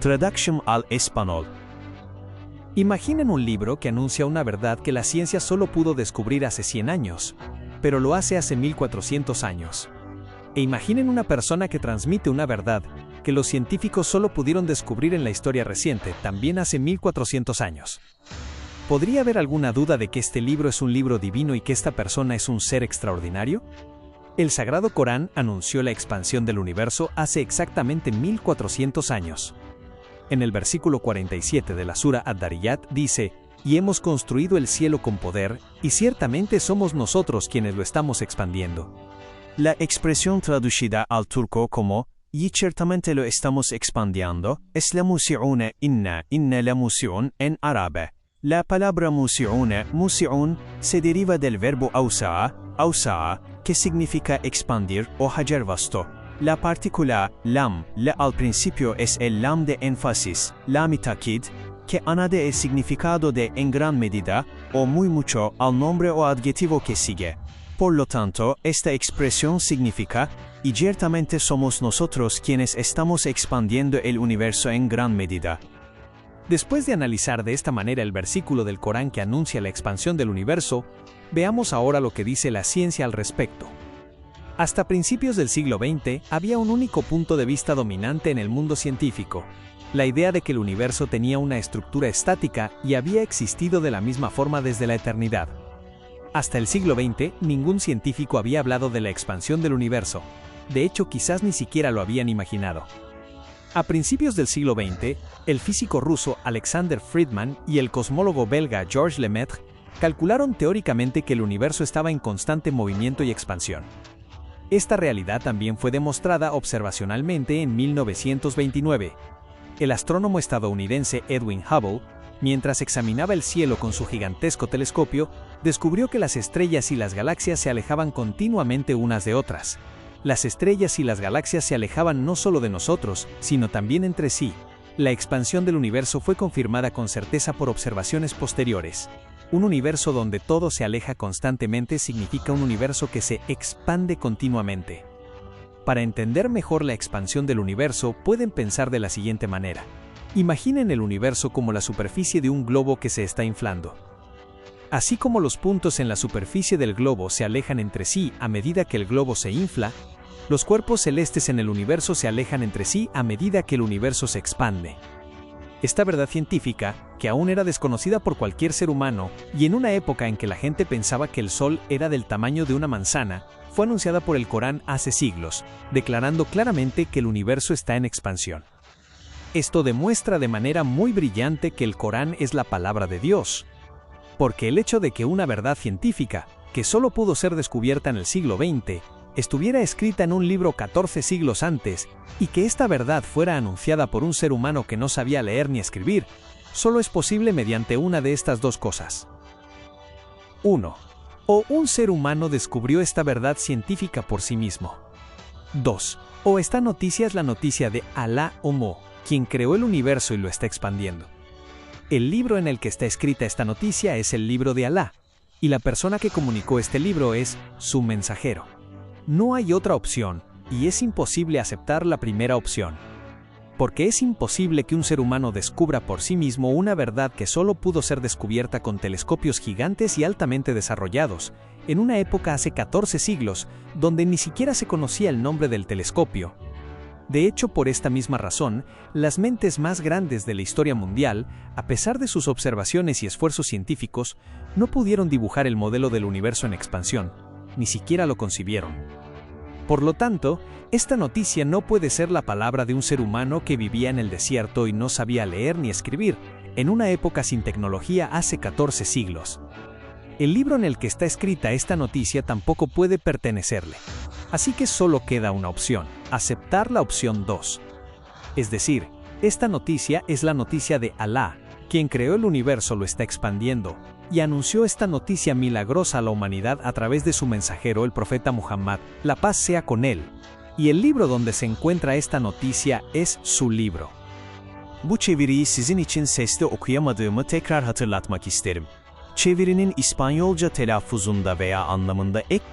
Traducción al español. Imaginen un libro que anuncia una verdad que la ciencia solo pudo descubrir hace 100 años, pero lo hace 1400 años. E imaginen una persona que transmite una verdad que los científicos solo pudieron descubrir en la historia reciente, también hace 1400 años. ¿Podría haber alguna duda de que este libro es un libro divino y que esta persona es un ser extraordinario? El Sagrado Corán anunció la expansión del universo hace exactamente 1400 años. En el versículo 47 de la Sura Ad-Dariyat dice: "Y hemos construido el cielo con poder, y ciertamente somos nosotros quienes lo estamos expandiendo". La expresión traducida al turco como "y ciertamente lo estamos expandiendo" es la musi'una inna la musi'un en árabe. La palabra musi'un se deriva del verbo ausa'a, que significa expandir o hacer vasto. La partícula lam, la al principio es el lam de énfasis, lam ta'kid, que añade el significado de en gran medida o muy mucho al nombre o adjetivo que sigue. Por lo tanto, esta expresión significa: y ciertamente somos nosotros quienes estamos expandiendo el universo en gran medida. Después de analizar de esta manera el versículo del Corán que anuncia la expansión del universo, veamos ahora lo que dice la ciencia al respecto. Hasta principios del siglo XX había un único punto de vista dominante en el mundo científico: la idea de que el universo tenía una estructura estática y había existido de la misma forma desde la eternidad. Hasta el siglo XX, ningún científico había hablado de la expansión del universo. De hecho, quizás ni siquiera lo habían imaginado. A principios del siglo XX, el físico ruso Alexander Friedman y el cosmólogo belga Georges Lemaître calcularon teóricamente que el universo estaba en constante movimiento y expansión. Esta realidad también fue demostrada observacionalmente en 1929. El astrónomo estadounidense Edwin Hubble, mientras examinaba el cielo con su gigantesco telescopio, descubrió que las estrellas y las galaxias se alejaban continuamente unas de otras. Las estrellas y las galaxias se alejaban no solo de nosotros, sino también entre sí. La expansión del universo fue confirmada con certeza por observaciones posteriores. Un universo donde todo se aleja constantemente significa un universo que se expande continuamente. Para entender mejor la expansión del universo, pueden pensar de la siguiente manera. Imaginen el universo como la superficie de un globo que se está inflando. Así como los puntos en la superficie del globo se alejan entre sí a medida que el globo se infla, los cuerpos celestes en el universo se alejan entre sí a medida que el universo se expande. Esta verdad científica, que aún era desconocida por cualquier ser humano, y en una época en que la gente pensaba que el Sol era del tamaño de una manzana, fue anunciada por el Corán hace siglos, declarando claramente que el universo está en expansión. Esto demuestra de manera muy brillante que el Corán es la palabra de Dios. Porque el hecho de que una verdad científica, que solo pudo ser descubierta en el siglo XX, estuviera escrita en un libro 14 siglos antes, y que esta verdad fuera anunciada por un ser humano que no sabía leer ni escribir, solo es posible mediante una de estas dos cosas. 1. O un ser humano descubrió esta verdad científica por sí mismo. 2. O esta noticia es la noticia de Alá o Mo, quien creó el universo y lo está expandiendo. El libro en el que está escrita esta noticia es el libro de Alá, y la persona que comunicó este libro es su mensajero. No hay otra opción, y es imposible aceptar la primera opción. Porque es imposible que un ser humano descubra por sí mismo una verdad que solo pudo ser descubierta con telescopios gigantes y altamente desarrollados, en una época hace 14 siglos, donde ni siquiera se conocía el nombre del telescopio. De hecho, por esta misma razón, las mentes más grandes de la historia mundial, a pesar de sus observaciones y esfuerzos científicos, no pudieron dibujar el modelo del universo en expansión, ni siquiera lo concibieron. Por lo tanto, esta noticia no puede ser la palabra de un ser humano que vivía en el desierto y no sabía leer ni escribir, en una época sin tecnología hace 14 siglos. El libro en el que está escrita esta noticia tampoco puede pertenecerle. Así que solo queda una opción: aceptar la opción 2. Es decir, esta noticia es la noticia de Alá, quien creó el universo, lo está expandiendo, y anunció esta noticia milagrosa a la humanidad a través de su mensajero, el profeta Muhammad, la paz sea con él. Y el libro donde se encuentra esta noticia es su libro. Bu çeviriyi sizin için sesli okuyamadığımı tekrar hatırlatmak isterim. Çevirinin İspanyolca telaffuzunda veya anlamında ek